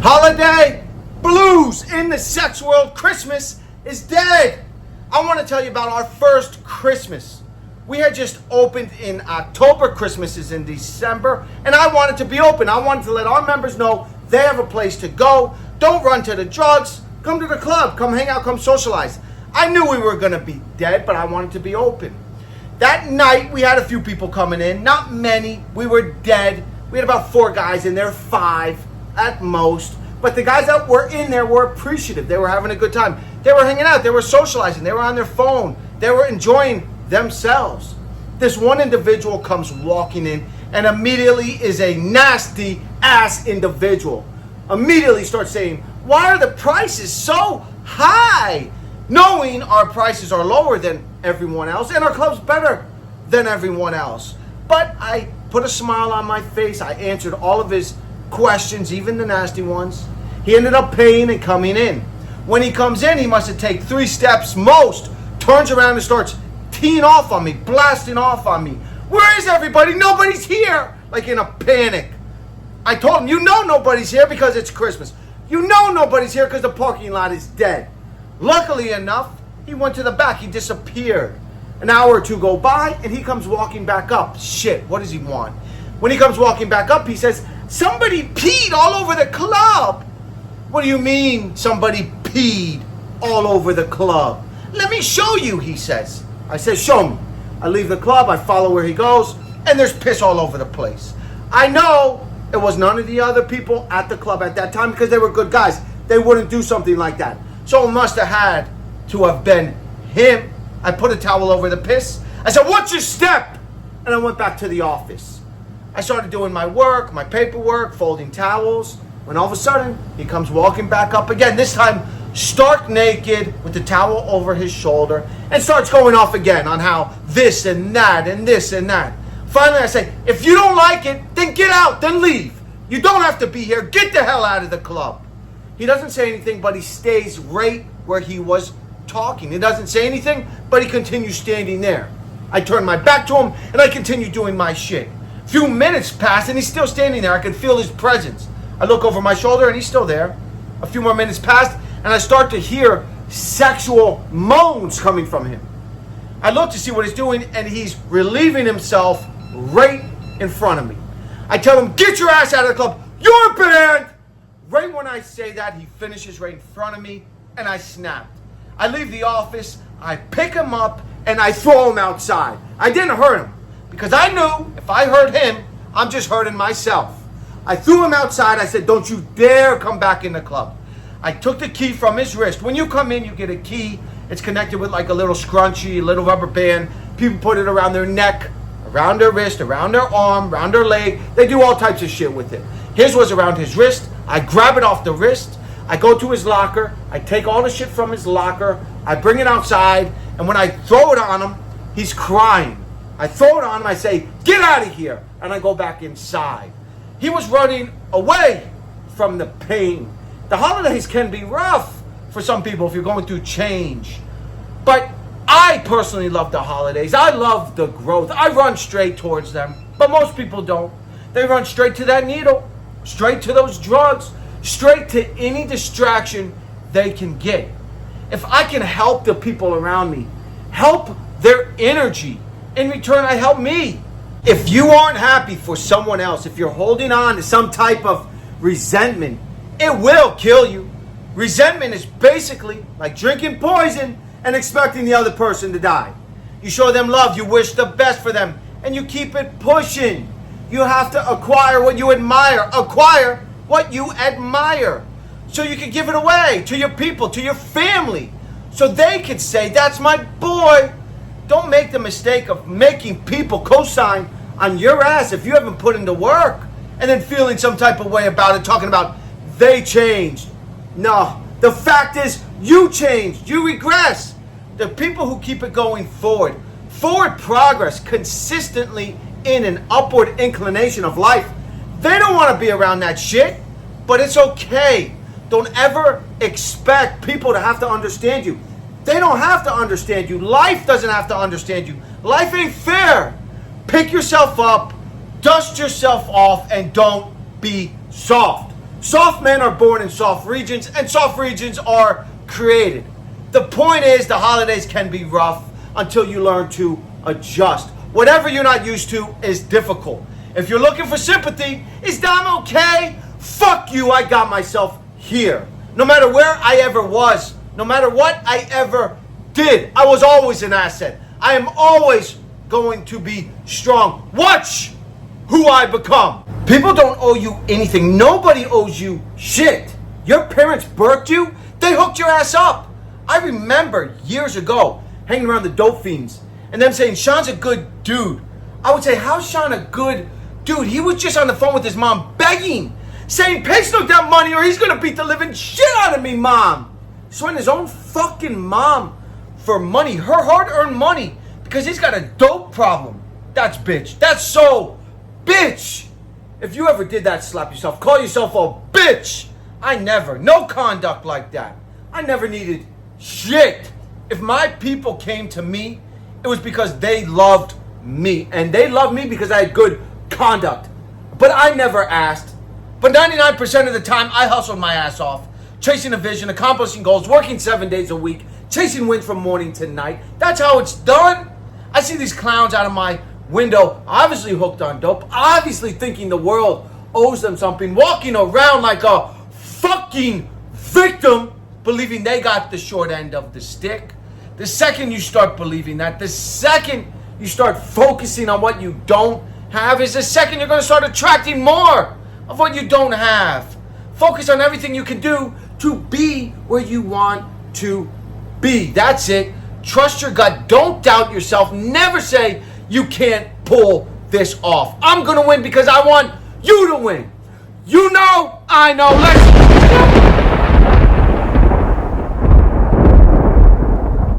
Holiday blues in the sex world. Christmas is dead. I want to tell you about our first Christmas. We had just opened in October. Christmas is in December. And I wanted to be open. I wanted to let our members know they have a place to go. Don't run to the drugs. Come to the club. Come hang out. Come socialize. I knew we were going to be dead, but I wanted to be open. That night, we had a few people coming in. Not many. We were dead. We had about 4 guys in there, 5 at most. But the guys that were in there were appreciative. They were having a good time. They were hanging out. They were socializing. They were on their phone. They were enjoying themselves. This one individual comes walking in and immediately is a nasty ass individual. Immediately starts saying, "Why are the prices so high?" Knowing our prices are lower than everyone else and our club's better than everyone else. But I put a smile on my face. I answered all of his questions, even the nasty ones. He ended up paying and coming in. When he comes in, he must have taken 3 steps most, turns around and starts teeing off on me, blasting off on me. "Where is everybody? Nobody's here!" Like in a panic. I told him, "You know nobody's here because it's Christmas. You know nobody's here because the parking lot is dead." Luckily enough, he went to the back. He disappeared. An hour or 2 go by, and he comes walking back up. Shit, what does he want? When he comes walking back up, he says, "Somebody peed all over the club." "What do you mean somebody peed all over the club?" "Let me show you," he says. I said, "Show me." I leave the club, I follow where he goes, and there's piss all over the place. I know it was none of the other people at the club at that time because they were good guys. They wouldn't do something like that. So it must have had to have been him. I put a towel over the piss. I said, "What's your step?" And I went back to the office. I started doing my work, my paperwork, folding towels, when all of a sudden, he comes walking back up again, this time stark naked with the towel over his shoulder, and starts going off again on how this and that and this and that. Finally, I say, "If you don't like it, then get out, then leave. You don't have to be here. Get the hell out of the club." He doesn't say anything, but he stays right where he was talking. He doesn't say anything, but he continues standing there. I turn my back to him, and I continue doing my shit. A few minutes pass, and he's still standing there. I can feel his presence. I look over my shoulder, and he's still there. A few more minutes passed, and I start to hear sexual moans coming from him. I look to see what he's doing, and he's relieving himself right in front of me. I tell him, "Get your ass out of the club. You're banned." Right when I say that, he finishes right in front of me, and I snapped. I leave the office, I pick him up, and I throw him outside. I didn't hurt him, because I knew if I hurt him, I'm just hurting myself. I threw him outside. I said, "Don't you dare come back in the club." I took the key from his wrist. When you come in, you get a key. It's connected with like a little scrunchie, a little rubber band. People put it around their neck, around their wrist, around their arm, around their leg. They do all types of shit with it. His was around his wrist. I grab it off the wrist. I go to his locker. I take all the shit from his locker. I bring it outside. And when I throw it on him, he's crying. I throw it on him. I say, "Get out of here." And I go back inside. He was running away from the pain. The holidays can be rough for some people if you're going through change. But I personally love the holidays. I love the growth. I run straight towards them. But most people don't. They run straight to that needle, straight to those drugs, straight to any distraction they can get. If I can help the people around me, help their energy, in return I help me. If you aren't happy for someone else, if you're holding on to some type of resentment, it will kill you. Resentment is basically like drinking poison and expecting the other person to die. You show them love, you wish the best for them, and you keep it pushing. You have to acquire what you admire. Acquire what you admire. So you can give it away to your people, to your family. So they could say, "That's my boy." Don't make the mistake of making people co-sign on your ass if you haven't put into work. And then feeling some type of way about it, talking about they changed. No, the fact is you changed. You regress. The people who keep it going forward progress consistently in an upward inclination of life, they don't want to be around that shit. But it's okay. Don't ever expect people to have to understand you. They don't have to understand you. Life doesn't have to understand you. Life ain't fair. Pick yourself up, dust yourself off, and don't be soft. Soft men are born in soft regions, and soft regions are created. The point is, the holidays can be rough until you learn to adjust. Whatever you're not used to is difficult. If you're looking for sympathy, is Dom okay? Fuck you, I got myself here. No matter where I ever was, no matter what I ever did, I was always an asset. I am always going to be strong. Watch who I become. People don't owe you anything. Nobody owes you shit. Your parents birthed you. They hooked your ass up. I remember years ago hanging around the dope fiends and them saying, Sean's a good dude. I would say, how's Sean a good dude? He was just on the phone with his mom begging, saying, pay Snoop that money or he's gonna beat the living shit out of me, mom. Sweating his own fucking mom for money, her hard-earned money, because he's got a dope problem. That's bitch. That's so bitch. If you ever did that, slap yourself. Call yourself a bitch. I never. No conduct like that. I never needed shit. If my people came to me, it was because they loved me. And they loved me because I had good conduct. But I never asked. But 99% of the time, I hustled my ass off. Chasing a vision, accomplishing goals, working 7 days a week, chasing wins from morning to night. That's how it's done. I see these clowns out of my window, obviously hooked on dope, obviously thinking the world owes them something, walking around like a fucking victim, believing they got the short end of the stick. The second you start believing that, the second you start focusing on what you don't have, is the second you're going to start attracting more of what you don't have. Focus on everything you can do to be where you want to be. That's it. Trust your gut. Don't doubt yourself. Never say you can't pull this off. I'm going to win because I want you to win. You know, I know. Let's go.